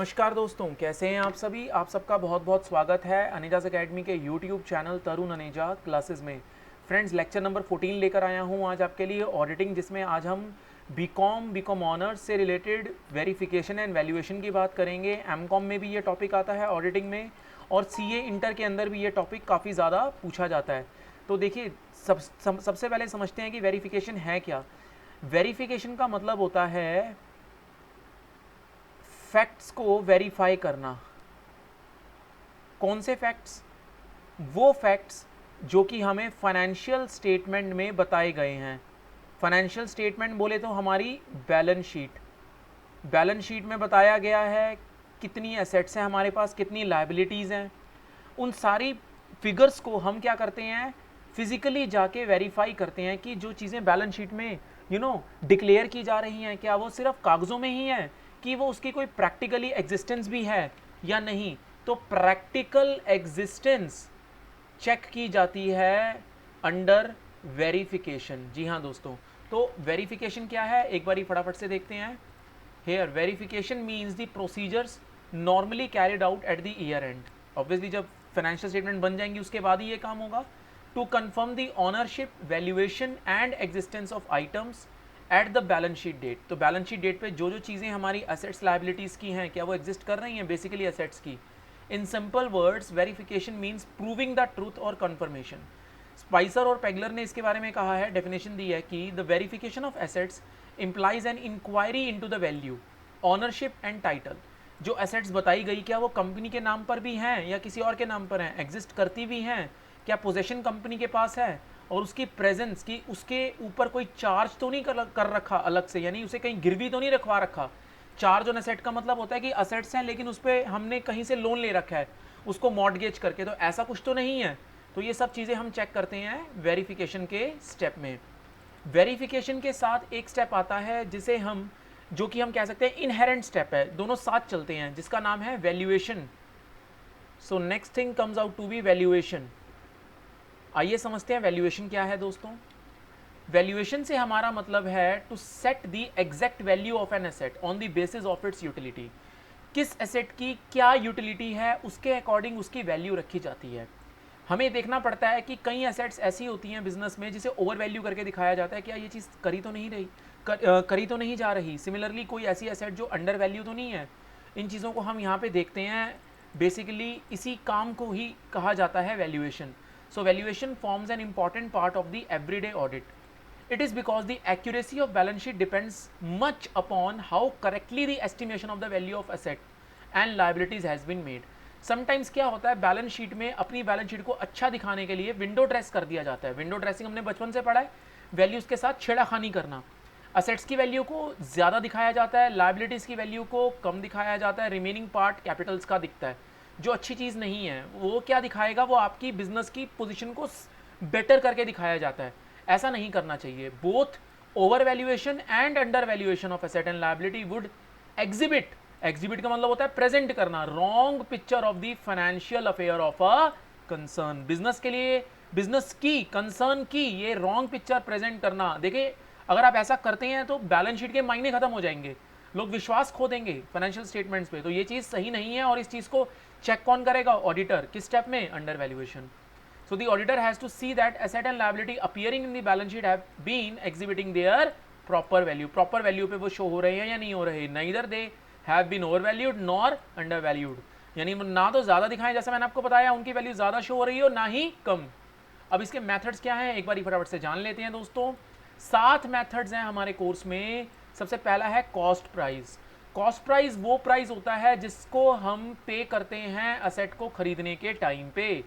नमस्कार दोस्तों, कैसे हैं आप सभी। आप सबका बहुत बहुत स्वागत है अनेजास एकेडमी के यूट्यूब चैनल तरुण अनेजा क्लासेस में। फ्रेंड्स, लेक्चर नंबर 14 लेकर आया हूं आज आपके लिए, ऑडिटिंग, जिसमें आज हम बीकॉम ऑनर्स से रिलेटेड वेरिफिकेशन एंड वैल्यूएशन की बात करेंगे। एमकॉम में भी ये टॉपिक आता है ऑडिटिंग में, और सीए इंटर के अंदर भी ये टॉपिक काफ़ी ज़्यादा पूछा जाता है। तो देखिए, सबसे पहले समझते हैं कि वेरिफिकेशन है क्या। वेरिफिकेशन का मतलब होता है फैक्ट्स को वेरीफाई करना। कौन से फैक्ट्स? वो फैक्ट्स जो कि हमें फाइनेंशियल स्टेटमेंट में बताए गए हैं। फाइनेंशियल स्टेटमेंट बोले तो हमारी बैलेंस शीट। बैलेंस शीट में बताया गया है कितनी एसेट्स हैं हमारे पास, कितनी लायबिलिटीज़ हैं। उन सारी फिगर्स को हम क्या करते हैं, फिजिकली जाके वेरीफाई करते हैं कि जो चीज़ें बैलेंस शीट में डिक्लेयर की जा रही हैं, क्या वो सिर्फ कागज़ों में ही हैं, कि वो उसकी कोई प्रैक्टिकली एग्जिस्टेंस भी है या नहीं। तो प्रैक्टिकल एग्जिस्टेंस चेक की जाती है अंडर वेरिफिकेशन। जी हाँ दोस्तों, तो वेरिफिकेशन क्या है एक बारी फटाफट से देखते हैं। Here verification means the procedures normally carried out at the year end. Obviously जब फाइनेंशियल स्टेटमेंट बन जाएंगी उसके बाद ही ये काम होगा। To confirm the ownership, valuation and existence of items at the balance sheet date. तो बैलेंस शीट डेट पे जो जो चीज़ें हमारी एसेट्स लायबिलिटीज़ की हैं, क्या वो एग्जिस्ट कर रही हैं बेसिकली एसेट्स की। In simple words, verification means proving the truth और कन्फर्मेशन। स्पाइसर और पेगलर ने इसके बारे में कहा है, डेफिनेशन दी है कि the verification of assets implies an inquiry into the value, ownership and title. जो एसेट्स बताई गई, क्या वो कंपनी के नाम पर भी हैं या किसी और के नाम पर हैं, एग्जिस्ट करती भी हैं, क्या पोजेशन कंपनी के पास है, और उसकी प्रेजेंस की, उसके ऊपर कोई चार्ज तो नहीं कर रखा अलग से, यानी उसे कहीं गिरवी तो नहीं रखवा रखा। चार्ज ऑन एसेट का मतलब होता है कि असेट्स हैं लेकिन उस पर हमने कहीं से लोन ले रखा है उसको मॉर्टगेज करके, तो ऐसा कुछ तो नहीं है। तो ये सब चीज़ें हम चेक करते हैं वेरिफिकेशन के स्टेप में। वेरिफिकेशन के साथ एक स्टेप आता है जिसे हम, जो कि हम कह सकते हैं इनहेरेंट स्टेप है, दोनों साथ चलते हैं, जिसका नाम है valuation. So next thing comes out to be valuation. आइए समझते हैं वैल्यूएशन क्या है दोस्तों। वैल्यूएशन से हमारा मतलब है to set the exact value of an asset on the basis of its utility. किस एसेट की क्या यूटिलिटी है उसके अकॉर्डिंग उसकी वैल्यू रखी जाती है। हमें देखना पड़ता है कि कई एसेट्स ऐसी होती हैं बिजनेस में जिसे ओवर वैल्यू करके दिखाया जाता है, क्या ये चीज़ करी तो नहीं रही, करी तो नहीं जा रही। सिमिलरली कोई ऐसी एसेट जो अंडर वैल्यू तो नहीं है। इन चीज़ों को हम यहाँ पे देखते हैं। बेसिकली इसी काम को ही कहा जाता है valuation. So valuation forms an important part of the everyday audit. It is because the accuracy of balance sheet depends much upon how correctly the estimation of the value of asset and liabilities has been made. Sometimes क्या होता है, balance sheet में अपनी balance sheet को अच्छा दिखाने के लिए विंडो ड्रेस कर दिया जाता है। विंडो ड्रेसिंग हमने बचपन से पढ़ा है, वैल्यूज़ के साथ छेड़ाखानी करना। असेट्स की वैल्यू को ज़्यादा दिखाया जाता है, लाइबिलिटीज़ की वैल्यू को कम दिखाया जाता है, रिमेनिंग पार्ट कैपिटल्स का दिखता है। जो अच्छी चीज़ नहीं है वो क्या दिखाएगा, वो आपकी बिजनेस की पोजीशन को बेटर करके दिखाया जाता है। ऐसा नहीं करना चाहिए। Both over valuation and under valuation of asset and liability would exhibit, exhibit का मतलब होता है प्रेजेंट करना, wrong picture of the financial affair of a concern. Business के लिए, बिजनेस की, कंसर्न की ये रॉन्ग पिक्चर प्रेजेंट करना। देखिए, अगर आप ऐसा करते हैं तो बैलेंस शीट के मायने खत्म हो जाएंगे, लोग विश्वास खो देंगे फाइनेंशियल स्टेटमेंट्स पे। तो ये चीज़ सही नहीं है, और इस चीज़ को चेक कौन करेगा, ऑडिटर। किस स्टेप में, under valuation. So the auditor has to see that asset and liability appearing in the balance sheet have been exhibiting their proper value. Proper value पे वो शो हो रहे हैं या नहीं हो रहे। Neither they have been over valued nor under valued, यानी ना तो ज़्यादा दिखाएं, जैसे मैंने आपको बताया उनकी वैल्यू ज़्यादा शो हो रही हो, ना ही कम। अब इसके मेथड्स क्या हैं एक बार फटाफट से जान लेते हैं दोस्तों। 7 मेथड्स हैं हमारे कोर्स में। सबसे पहला है कॉस्ट प्राइस। कॉस्ट प्राइस वो प्राइस होता है जिसको हम पे करते हैं असेट को खरीदने के टाइम पे।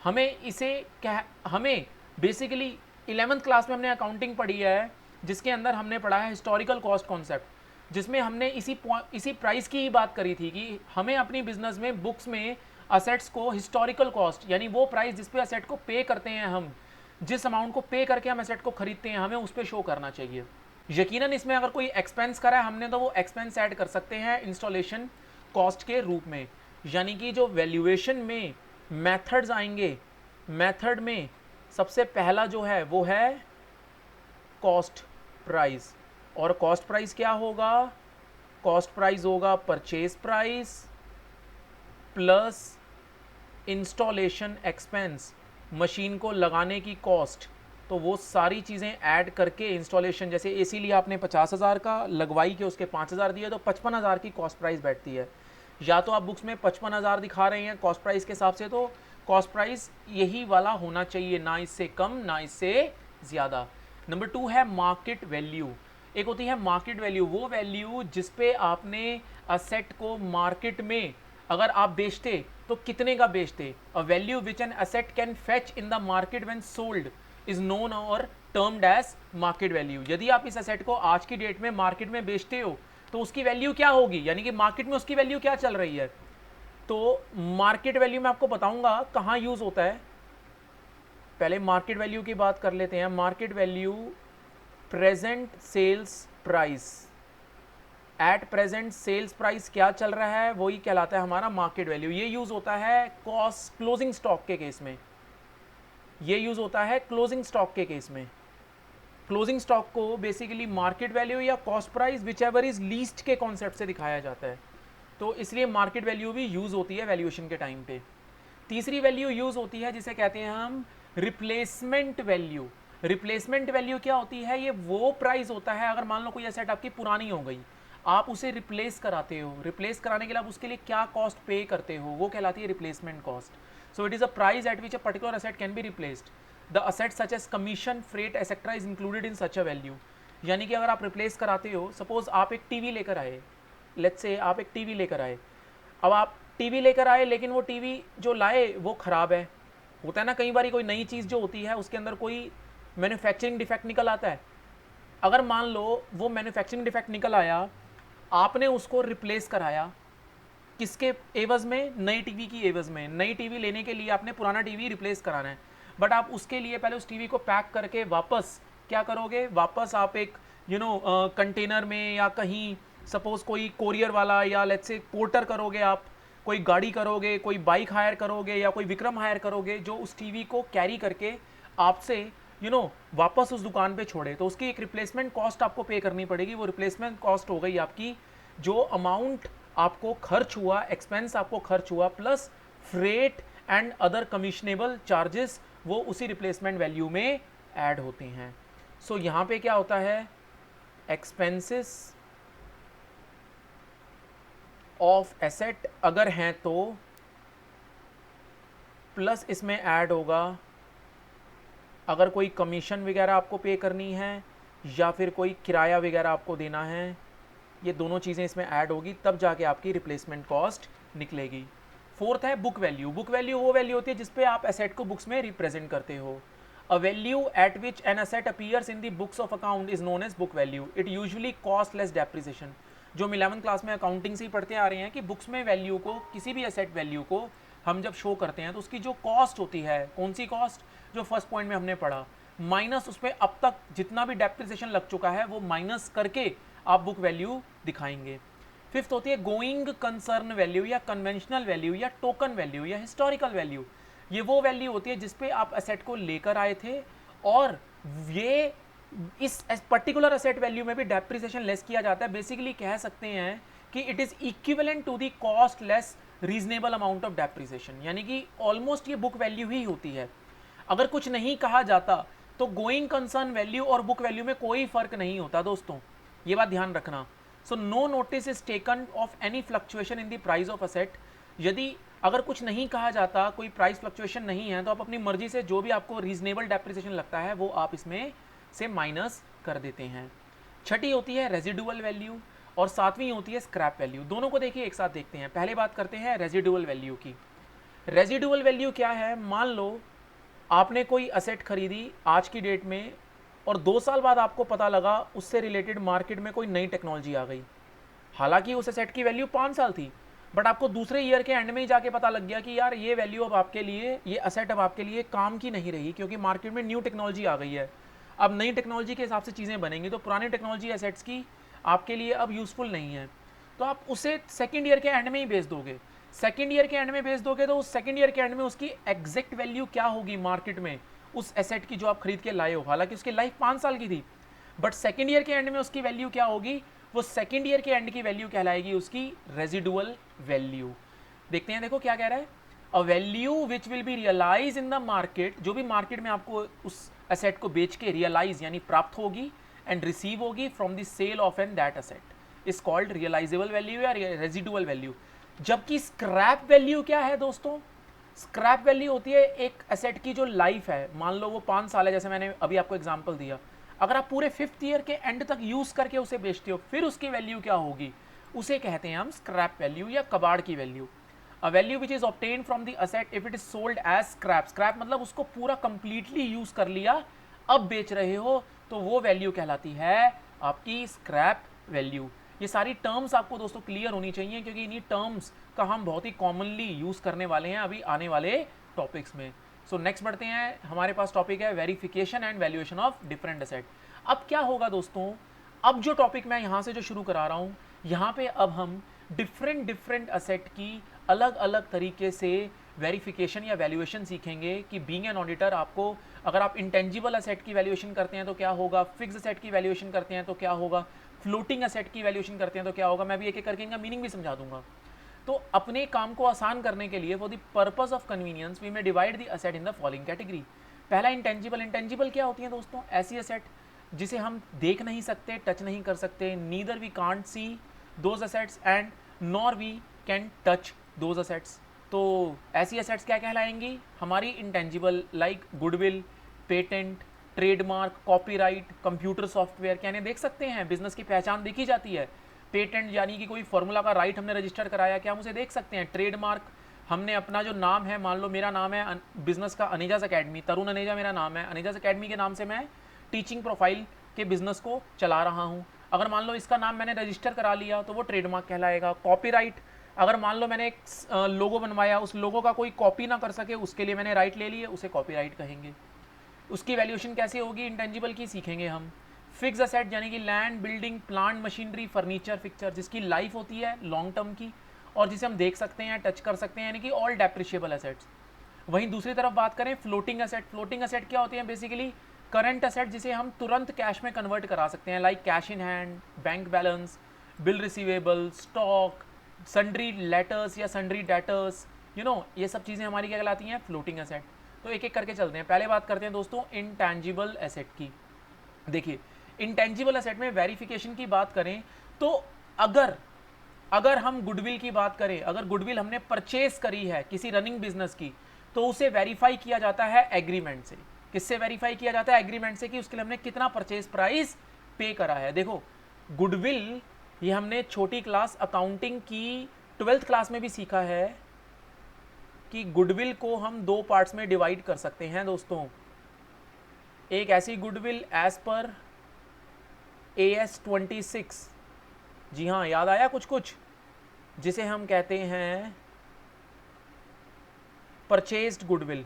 हमें बेसिकली 11th क्लास में हमने अकाउंटिंग पढ़ी है, जिसके अंदर हमने पढ़ा है हिस्टोरिकल कॉस्ट कॉन्सेप्ट, जिसमें हमने इसी प्राइस की ही बात करी थी कि हमें अपनी बिजनेस में बुक्स में असेट्स को हिस्टोरिकल कॉस्ट, यानी वो प्राइस जिस पे असेट को पे करते हैं हम, जिस अमाउंट को पे करके हम एसेट को खरीदते हैं, हमें उस पर शो करना चाहिए। यकीनन इसमें अगर कोई एक्सपेंस करा है हमने तो वो एक्सपेंस ऐड कर सकते हैं इंस्टॉलेशन कॉस्ट के रूप में। यानी कि जो वैल्यूएशन में मेथड्स आएंगे, मेथड में सबसे पहला जो है वो है कॉस्ट प्राइस। और कॉस्ट प्राइस क्या होगा, कॉस्ट प्राइस होगा purchase price plus installation expense, machine को लगाने की कॉस्ट, तो वो सारी चीज़ें ऐड करके इंस्टॉलेशन, जैसे एसी लिया आपने 50,000 का, लगवाई के उसके 5,000 दिए तो 55,000 की कॉस्ट प्राइस बैठती है। या तो आप बुक्स में 55,000 दिखा रहे हैं कॉस्ट प्राइस के हिसाब से, तो कॉस्ट प्राइस यही वाला होना चाहिए, ना इससे कम ना इससे ज़्यादा। नंबर 2 है मार्केट वैल्यू। एक होती है मार्केट वैल्यू, वो वैल्यू जिस पे आपने असेट को मार्केट में अगर आप बेचते तो कितने का बेचते। अ value which an asset can fetch in the market when sold is known और टर्म्ड एज मार्केट वैल्यू। यदि आप इस असेट को आज की डेट में मार्केट में बेचते हो तो उसकी वैल्यू क्या होगी, यानी कि मार्केट में उसकी वैल्यू क्या चल रही है। तो मार्केट वैल्यू मैं आपको बताऊंगा कहाँ यूज होता है। पहले मार्केट वैल्यू की बात कर लेते हैं। Market value present sales price, at present sales price क्या चल रहा है वही कहलाता है हमारा मार्केट वैल्यू। ये यूज होता है कॉस्ट क्लोजिंग स्टॉक के केस में, ये यूज होता है क्लोजिंग स्टॉक के केस में। क्लोजिंग स्टॉक को बेसिकली मार्केट वैल्यू या cost price which ever is least के कॉन्सेप्ट से दिखाया जाता है, तो इसलिए मार्केट वैल्यू भी यूज होती है वैल्यूएशन के टाइम पे। तीसरी वैल्यू यूज होती है जिसे कहते हैं हम रिप्लेसमेंट वैल्यू। रिप्लेसमेंट वैल्यू क्या होती है, ये वो प्राइस होता है अगर मान लो कोई एसेट आपकी पुरानी हो गई, आप उसे रिप्लेस कराते हो, रिप्लेस कराने के लिए आप उसके लिए क्या कॉस्ट पे करते हो, वो कहलाती है replacement cost. So it is a price at which a particular asset can be replaced. The asset such as commission freight etcetera is included in such a value. यानी कि अगर आप रिप्लेस कराते हो, सपोज आप एक टीवी लेकर आए, लेट्स से आप एक टीवी लेकर आए, अब आप टीवी लेकर आए लेकिन वो टीवी जो लाए वो ख़राब है। होता है ना कई बार कोई नई चीज़ जो होती है उसके अंदर कोई मैन्युफैक्चरिंग डिफेक्ट निकल आता है। अगर मान लो वो मैन्युफैक्चरिंग डिफेक्ट निकल आया, आपने उसको रिप्लेस कराया किसके एवज में, नई टीवी की एवज में। नई टीवी लेने के लिए आपने पुराना टीवी रिप्लेस कराना है, बट आप उसके लिए पहले उस टीवी को पैक करके वापस क्या करोगे, वापस आप एक कंटेनर में या कहीं सपोज कोई कोरियर वाला या लेट्स से पोर्टर करोगे, आप कोई गाड़ी करोगे, कोई बाइक हायर करोगे या कोई विक्रम हायर करोगे जो उस टीवी को कैरी करके आपसे वापस उस दुकान पे छोड़े, तो उसकी एक रिप्लेसमेंट कॉस्ट आपको पे करनी पड़ेगी। वो रिप्लेसमेंट कॉस्ट हो गई आपकी जो अमाउंट आपको खर्च हुआ, एक्सपेंस आपको खर्च हुआ plus freight and other commissionable charges, वो उसी रिप्लेसमेंट वैल्यू में ऐड होते हैं। सो यहाँ पे क्या होता है, एक्सपेंसेस ऑफ एसेट अगर हैं तो प्लस इसमें ऐड होगा अगर कोई कमीशन वगैरह आपको पे करनी है या फिर कोई किराया वगैरह आपको देना है, ये दोनों चीज़ें इसमें ऐड होगी, तब जाके आपकी रिप्लेसमेंट कॉस्ट निकलेगी। फोर्थ है बुक वैल्यू। बुक वैल्यू वो वैल्यू होती है जिस पे आप एसेट को बुक्स में रिप्रेजेंट करते हो। A value at which an asset appears in the books of account is known as book value. It usually cost less depreciation. जो हम 11th क्लास में अकाउंटिंग से ही पढ़ते आ रहे हैं कि बुक्स में वैल्यू को, किसी भी एसेट वैल्यू को हम जब शो करते हैं तो उसकी जो कॉस्ट होती है, कौन सी कॉस्ट, जो फर्स्ट पॉइंट में हमने पढ़ा, माइनस उसमें अब तक जितना भी डेप्रिसिएशन लग चुका है वो माइनस करके आप बुक वैल्यू दिखाएंगे। फिफ्थ होती है गोइंग कंसर्न वैल्यू या कन्वेंशनल वैल्यू या टोकन वैल्यू या हिस्टोरिकल वैल्यू। ये वो वैल्यू होती है जिसपे आप एसेट को लेकर आए थे और ये इस पर्टिकुलर एसेट वैल्यू में भी डेप्रिसिएशन लेस किया जाता है। बेसिकली कह सकते हैं कि it is equivalent to the cost less reasonable amount of depreciation, यानी कि ऑलमोस्ट ये बुक वैल्यू ही होती है। अगर कुछ नहीं कहा जाता तो गोइंग कंसर्न वैल्यू और बुक वैल्यू में कोई फर्क नहीं होता दोस्तों, ये बात ध्यान रखना। So no notice is taken of any fluctuation in the price of asset. यदि अगर कुछ नहीं कहा जाता, कोई प्राइस फ्लक्चुएशन नहीं है, तो आप अपनी मर्जी से जो भी आपको रीजनेबल डेप्रिसिएशन लगता है वो आप इसमें से माइनस कर देते हैं। छठी होती है रेजिडुअल वैल्यू और सातवीं होती है स्क्रैप वैल्यू। दोनों को देखिए एक साथ देखते हैं। पहले बात करते हैं रेजिडुअल वैल्यू की। रेजिडुअल वैल्यू क्या है, मान लो आपने कोई असेट खरीदी आज की डेट में और 2 साल बाद आपको पता लगा उससे रिलेटेड मार्केट में कोई नई टेक्नोलॉजी आ गई। हालांकि उस असेट की वैल्यू 5 साल थी, बट आपको दूसरे ईयर के एंड में ही जाके पता लग गया कि यार ये वैल्यू अब आपके लिए, ये असेट अब आपके लिए काम की नहीं रही क्योंकि मार्केट में न्यू टेक्नोलॉजी आ गई है। अब नई टेक्नोलॉजी के हिसाब से चीज़ें बनेंगी, तो पुरानी टेक्नोलॉजी एसेट्स की आपके लिए अब यूज़फुल नहीं है, तो आप उसे सेकेंड ईयर के एंड में ही बेच दोगे। सेकेंड ईयर के एंड में बेच दोगे तो उस सेकेंड ईयर के एंड में उसकी एग्जैक्ट वैल्यू क्या होगी मार्केट में उस एसेट की जो आप खरीद के लाए हो। हालांकि उसकी लाइफ 5 साल की थी, बट सेकेंड ईयर के एंड में उसकी वैल्यू क्या होगी, वो सेकेंड ईयर के एंड की वैल्यू कहलाएगी उसकी रेजिडुअल वैल्यू। देखते हैं, देखो क्या कह रहा है, a value which will be realise in the market, जो भी मार्केट में आपको उस एसेट को बेच के रियलाइज यानी प्राप्त होगी एंड रिसीव होगी from the sale of an that asset is called realisable value या रेजिडुअल वैल्यू। जबकि स्क्रैप वैल्यू क्या है दोस्तों, स्क्रैप वैल्यू होती है एक एसेट की जो लाइफ है, मान लो वो 5 साल है, जैसे मैंने अभी आपको एग्जांपल दिया, अगर आप पूरे 5th ईयर के एंड तक यूज करके उसे बेचते हो फिर उसकी वैल्यू क्या होगी, उसे कहते हैं हम स्क्रैप वैल्यू या कबाड़ की value. A value which is obtain from the asset if it is sold as scrap, scrap मतलब उसको पूरा कंप्लीटली यूज कर लिया अब बेच रहे हो, तो वो वैल्यू कहलाती है आपकी स्क्रैप वैल्यू। ये सारी टर्म्स आपको दोस्तों क्लियर होनी चाहिए क्योंकि इन्हीं टर्म्स का हम बहुत ही कॉमनली यूज करने वाले हैं अभी आने वाले टॉपिक्स में। सो नेक्स्ट बढ़ते हैं, हमारे पास टॉपिक है verification and valuation of different asset. अब क्या होगा दोस्तों, अब जो टॉपिक मैं यहाँ से जो शुरू करा रहा हूँ, यहाँ पे अब हम डिफरेंट एसेट की अलग अलग तरीके से वेरिफिकेशन या वैल्यूएशन सीखेंगे कि बीइंग एन ऑडिटर आपको, अगर आप इंटेंजिबल एसेट की वैल्यूएशन करते हैं तो क्या होगा, फिक्स एसेट की वैल्यूएशन करते हैं तो क्या होगा, फ्लोटिंग एसेट की वैल्यूएशन करते हैं तो क्या होगा, मैं भी एक एक करके इनका मीनिंग भी समझा दूंगा। तो अपने काम को आसान करने के लिए for the purpose of convenience we may divide the asset in the following category. पहला इंटेंजिबल, इंटेंजिबल क्या होती है दोस्तों, ऐसी एसेट जिसे हम देख नहीं सकते, टच नहीं कर सकते, neither we can't see those assets and nor we can touch those assets. तो ऐसी एसेट्स क्या कहलाएंगी हमारी intangible, like goodwill, patent, trademark, copyright, computer software, क्या देख सकते हैं, बिजनेस की पहचान देखी जाती है। पेटेंट यानी कि कोई फॉर्मूला का राइट हमने रजिस्टर कराया, क्या हम उसे देख सकते हैं। ट्रेडमार्क, हमने अपना जो नाम है, मान लो मेरा नाम है बिजनेस का अनेजास अकेडमी, तरुण अनेजा मेरा नाम है, अनेजास अकेडमी के नाम से मैं टीचिंग प्रोफाइल के बिजनेस को चला रहा हूँ, अगर मान लो इसका नाम मैंने रजिस्टर करा लिया तो वो ट्रेडमार्क कहलाएगा। कॉपीराइट, अगर मान लो मैंने एक लोगो बनवाया, उस लोगो का कोई कॉपी ना कर सके उसके लिए मैंने राइट ले लिए, उसे कॉपीराइट कहेंगे। उसकी वैल्यूएशन कैसे होगी, इंटेंजिबल की सीखेंगे हम। फिक्स एसेट यानी कि land, building, plant, machinery, furniture, fixture, जिसकी लाइफ होती है लॉन्ग टर्म की और जिसे हम देख सकते हैं, टच कर सकते हैं, यानी कि ऑल डेप्रिशिएबल एसेट्स। वहीं दूसरी तरफ बात करें फ्लोटिंग एसेट, फ्लोटिंग एसेट क्या होती है, बेसिकली करंट एसेट जिसे हम तुरंत कैश में कन्वर्ट करा सकते हैं, like cash in hand, bank balance, bill receivable, stock, sundry letters या सन्ड्री डेटर्स, ये सब चीज़ें हमारी क्या कहलाती हैं, फ्लोटिंग एसेट। तो एक एक करके चलते हैं। पहले बात करते हैं दोस्तों इंटेंजिबल एसेट की। देखिए इंटेंजिबल एसेट में वेरिफिकेशन की बात करें तो अगर हम गुडविल की बात करें, अगर गुडविल हमने परचेज करी है किसी रनिंग बिजनेस की, तो उसे वेरीफाई किया जाता है एग्रीमेंट से। किससे वेरीफाई किया जाता है, एग्रीमेंट से, कि उसके लिए हमने कितना परचेज प्राइस पे करा है। देखो गुडविल, ये हमने छोटी क्लास अकाउंटिंग की 12th क्लास में भी सीखा है कि गुडविल को हम 2 पार्ट्स में डिवाइड कर सकते हैं दोस्तों। एक ऐसी गुडविल एज पर AS 26, जी हाँ याद आया कुछ कुछ, जिसे हम कहते हैं परचेज्ड गुडविल।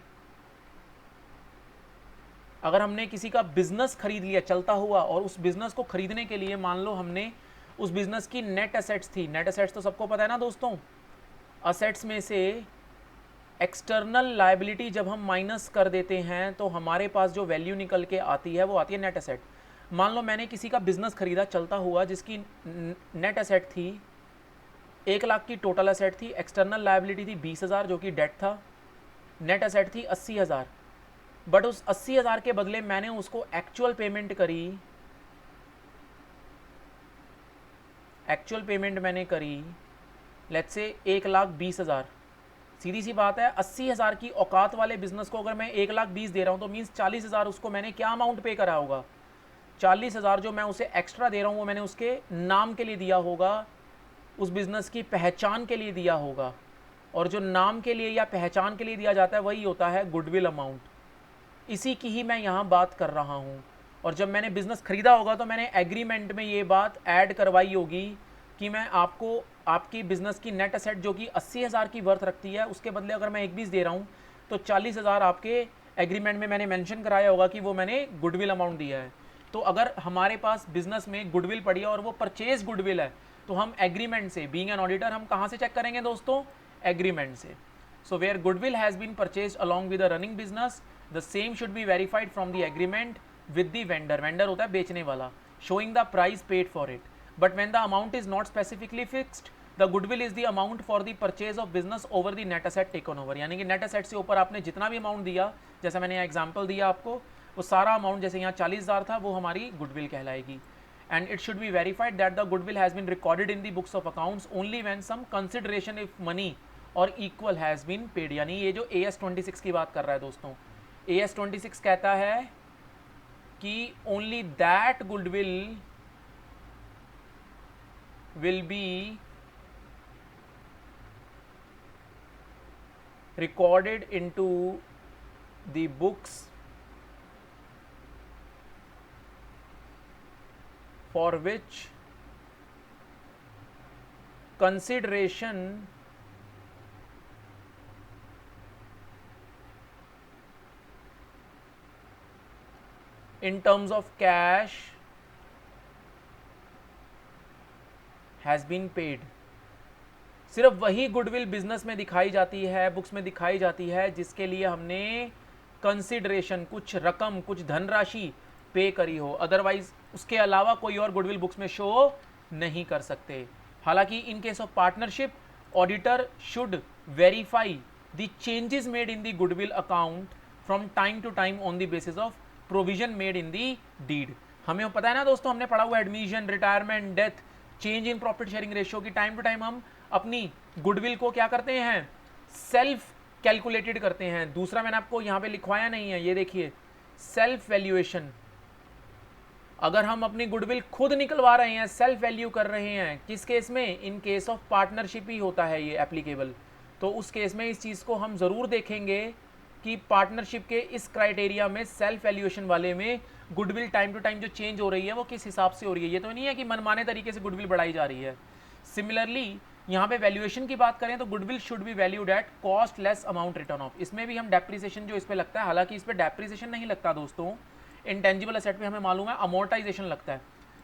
अगर हमने किसी का बिजनेस खरीद लिया चलता हुआ और उस बिजनेस को खरीदने के लिए मान लो हमने उस बिजनेस की नेट एसेट्स थी, नेट एसेट्स तो सबको पता है ना दोस्तों, असेट्स में से एक्सटर्नल लायबिलिटी जब हम माइनस कर देते हैं तो हमारे पास जो वैल्यू निकल के आती है वो आती है नेट एसेट। मान लो मैंने किसी का बिजनेस खरीदा चलता हुआ जिसकी नेट एसेट थी 1 लाख की, टोटल एसेट थी, एक्सटर्नल लायबिलिटी थी 20,000 जो कि डेट था, नेट एसेट थी 80,000, बट उस 80,000 के बदले मैंने उसको एक्चुअल पेमेंट करी, एक्चुअल पेमेंट मैंने करी लेट्स से 1,20,000। सीधी सी बात है, 80,000 की औकात वाले बिजनेस को अगर मैं 1,20,000 दे रहा हूँ तो मीन्स 40,000 उसको मैंने क्या अमाउंट पे करा होगा, 40,000 जो मैं उसे एक्स्ट्रा दे रहा हूँ वो मैंने उसके नाम के लिए दिया होगा, उस बिज़नेस की पहचान के लिए दिया होगा, और जो नाम के लिए या पहचान के लिए दिया जाता है वही होता है गुडविल अमाउंट। इसी की ही मैं यहाँ बात कर रहा हूँ। और जब मैंने बिज़नेस ख़रीदा होगा तो मैंने एग्रीमेंट में ये बात ऐड करवाई होगी कि मैं आपको आपकी बिज़नेस की नेट एसेट जो कि 80,000 की वर्थ रखती है उसके बदले अगर मैं 1,20,000 दे रहा हूँ तो 40,000 आपके एग्रीमेंट में मैंने मेंशन कराया होगा कि वो मैंने गुडविल अमाउंट दिया है। तो अगर हमारे पास बिजनेस में गुडविल पड़ी है और वो परचेज गुडविल है तो हम एग्रीमेंट से, बीइंग एन ऑडिटर, हम कहाँ से चेक करेंगे दोस्तों, एग्रीमेंट से। So where goodwill has been purchase along with the running business, the same should be verified from the agreement with the vendor, vendor होता है बेचने वाला, showing the price paid for it but when the amount is not specifically fixed the goodwill is the amount for the purchase of business over the net asset taken over, यानी कि net asset से ऊपर आपने जितना भी amount दिया, जैसा मैंने यहाँ एग्जाम्पल दिया आपको, वो सारा अमाउंट जैसे यहाँ 40,000 था, वो हमारी गुडविल कहलाएगी. And it should be verified that the goodwill has been recorded in the books of accounts only when some consideration if money और इक्वल हैज़ बीन पेड. यानी ये जो AS26 की बात कर रहा है दोस्तों, AS26 कहता है कि only that goodwill will be recorded into the books for which consideration in terms of cash has been paid. सिर्फ वही गुडविल बिजनेस में दिखाई जाती है, बुक्स में दिखाई जाती है, जिसके लिए हमने कंसिडरेशन, कुछ रकम, कुछ धनराशि पे करी हो. अदरवाइज उसके अलावा कोई और गुडविल बुक्स में शो नहीं कर सकते. हालांकि in case of partnership auditor should verify the changes made in the goodwill account from time to time on the basis of provision made in the deed. हमें पता है ना दोस्तों, हमने पढ़ा हुआ admission, retirement, death, change in profit sharing ratio की time to time हम अपनी गुडविल को क्या करते हैं, सेल्फ कैलकुलेटेड करते हैं. दूसरा मैंने आपको यहाँ पे लिखवाया नहीं है, ये देखिए सेल्फ वैल्यूएशन. अगर हम अपनी गुडविल खुद निकलवा रहे हैं, सेल्फ वैल्यू कर रहे हैं, किस केस में, इन केस ऑफ पार्टनरशिप ही होता है ये एप्लीकेबल. तो उस केस में इस चीज़ को हम ज़रूर देखेंगे कि पार्टनरशिप के इस क्राइटेरिया में, सेल्फ वैल्यूएशन वाले में, गुडविल टाइम टू टाइम जो चेंज हो रही है वो किस हिसाब से हो रही है. ये तो नहीं है कि मनमाने तरीके से गुडविल बढ़ाई जा रही है. सिमिलरली यहाँ पे वैल्यूएशन की बात करें तो goodwill should be valued at cost less amount return of. इसमें भी हम डेप्रिसिएशन जो इस पे लगता है, हालांकि इस पे डेप्रिसिएशन नहीं लगता दोस्तों, इंटेंजिबल एसेट पे हमें मालूम है अमोर्टाइजेशन लगता है.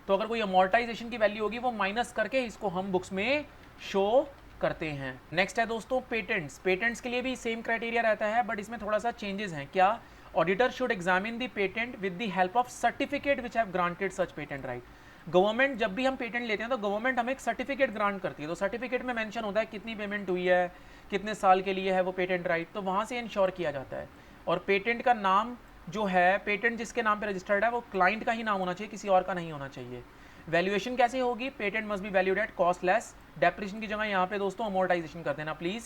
तो अगर कोई अमोर्टाइजेशन की वैल्यू होगी वो माइनस करके इसको हम बुक्स में शो करते हैं. नेक्स्ट है दोस्तों पेटेंट्स. पेटेंट्स के लिए भी सेम क्राइटेरिया रहता है, बट इसमें थोड़ा सा चेंजेस हैं. क्या? Auditor should examine the patent with the help of certificate which have granted such patent right. Government, जब भी हम पेटेंट लेते हैं तो गवर्नमेंट हमें एक सर्टिफिकेट ग्रांट करती है. तो सर्टिफिकेट में मेंशन होता है कितनी पेमेंट हुई है, कितने साल के लिए है वो पेटेंट राइट, तो वहाँ से इंश्योर किया जाता है. और पेटेंट का नाम जो है, पेटेंट जिसके नाम पे रजिस्टर्ड है वो क्लाइंट का ही नाम होना चाहिए, किसी और का नहीं होना चाहिए. वैल्यूएशन कैसे होगी? Patent must be valued at cost less. Depreciation की जगह यहाँ पे दोस्तों अमोर्टाइजेशन कर देना please.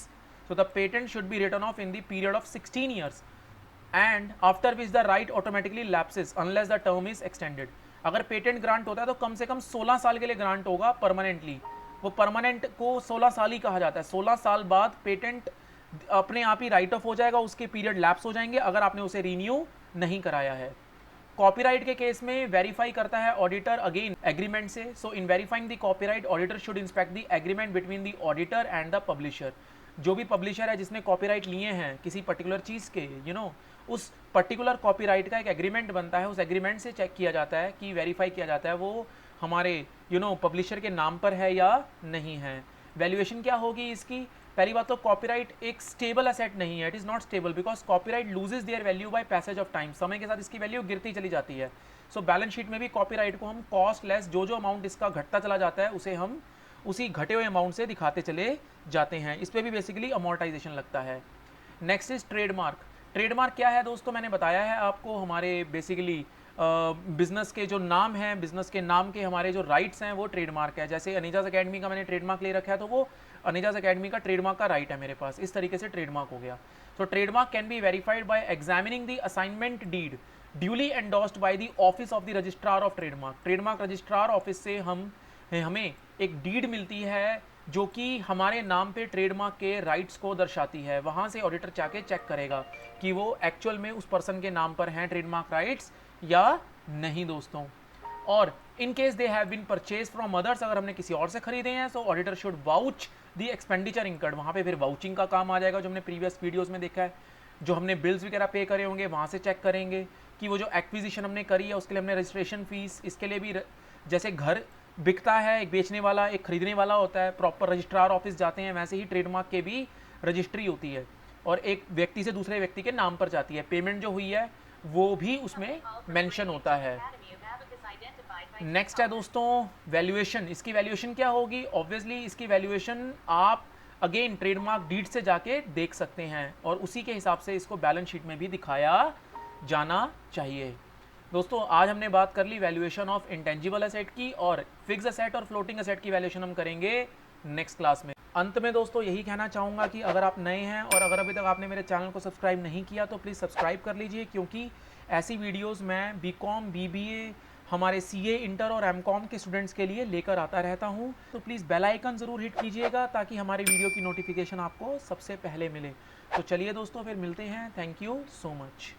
So the patent should be written off in the period of 16 years and after which the right automatically lapses unless the term is extended. अगर patent grant होता है तो कम से कम 16 साल के लिए ग्रांट होगा परमानेंटली. वो परमानेंट को 16 साल ही कहा जाता है. 16 साल बाद पेटेंट अपने आप ही राइट ऑफ हो जाएगा, उसके पीरियड लैप्स हो जाएंगे अगर आपने उसे रीन्यू नहीं कराया है. कॉपीराइट के केस में वेरीफाई करता है ऑडिटर अगेन एग्रीमेंट से. So in verifying the copyright auditor should inspect the agreement between the auditor and the publisher. जो भी पब्लिशर है जिसने कॉपीराइट लिए हैं किसी पर्टिकुलर चीज़ के, उस पर्टिकुलर कॉपीराइट का एक एग्रीमेंट बनता है. उस एग्रीमेंट से चेक किया जाता है कि वेरीफाई किया जाता है वो हमारे पब्लिशर के नाम पर है या नहीं है. वैल्यूएशन क्या होगी इसकी? पहली बात तो कॉपीराइट एक स्टेबल एसेट नहीं है. It is not stable because copyright loses their value by passage of time. समय के साथ इसकी वैल्यू गिरती चली जाती है. सो बैलेंस शीट में भी कॉपीराइट को हम कॉस्ट लेस, जो अमाउंट इसका घटता चला जाता है उसे हम उसी घटे हुए अमाउंट से दिखाते चले जाते हैं. इस पर भी बेसिकली अमोर्टाइजेशन लगता है. Next is trademark. ट्रेडमार्क क्या है दोस्तों? मैंने बताया है आपको, हमारे बेसिकली बिजनेस के जो नाम हैं, बिजनेस के नाम के हमारे जो राइट्स हैं वो ट्रेडमार्क है. जैसे अनीजाज अकेडमी का मैंने ट्रेडमार्क ले रखा है तो वो अनीजाज अकेडमी का ट्रेडमार्क का राइट है मेरे पास. इस तरीके से ट्रेडमार्क हो गया. So trademark can be verified by examining the assignment deed duly endorsed by the office of the registrar of trademark. Trademark registrar office से हमें एक डीड मिलती है जो कि हमारे नाम पे ट्रेडमार्क के राइट्स को दर्शाती है. वहाँ से ऑडिटर जाके चेक करेगा कि वो एक्चुअल में उस पर्सन के नाम पर हैं ट्रेडमार्क राइट्स या नहीं दोस्तों. और in case they have been purchase from others, अगर हमने किसी और से खरीदे हैं so auditor should vouch the expenditure incurred. वहाँ पे फिर वाउचिंग का काम आ जाएगा जो हमने प्रीवियस वीडियोस में देखा है. जो हमने बिल्स वगैरह पे करे होंगे वहाँ से चेक करेंगे कि वो जो एक्विजिशन हमने करी है उसके लिए हमने रजिस्ट्रेशन फीस, इसके लिए भी जैसे घर बिकता है, एक बेचने वाला एक खरीदने वाला होता है, प्रॉपर रजिस्ट्रार ऑफिस जाते हैं, वैसे ही ट्रेडमार्क के भी रजिस्ट्री होती है और एक व्यक्ति से दूसरे व्यक्ति के नाम पर जाती है. पेमेंट जो हुई है वो भी उसमें मेंशन होता है. नेक्स्ट है दोस्तों वैल्यूएशन। इसकी वैल्यूएशन क्या होगी? ऑब्वियसली इसकी वैल्यूएशन आप अगेन ट्रेडमार्क डीड से जाके देख सकते हैं और उसी के हिसाब से इसको बैलेंस शीट में भी दिखाया जाना चाहिए। दोस्तों आज हमने बात कर ली वैल्यूएशन ऑफ इंटेंजिबल एसेट की, और फिक्स एसेट और फ्लोटिंग एसेट की वैल्यूएशन हम करेंगे नेक्स्ट क्लास में। अंत में दोस्तों यही कहना चाहूँगा कि अगर आप नए हैं और अगर अभी तक आपने मेरे चैनल को सब्सक्राइब नहीं किया तो प्लीज़ सब्सक्राइब कर लीजिए, क्योंकि ऐसी वीडियोस मैं बीकॉम, बीबीए, हमारे सीए, इंटर और एमकॉम के स्टूडेंट्स के लिए लेकर आता रहता हूं। तो प्लीज़ बेल आइकन ज़रूर हिट कीजिएगा ताकि हमारी वीडियो की नोटिफिकेशन आपको सबसे पहले मिले। तो चलिए दोस्तों फिर मिलते हैं। Thank you so much.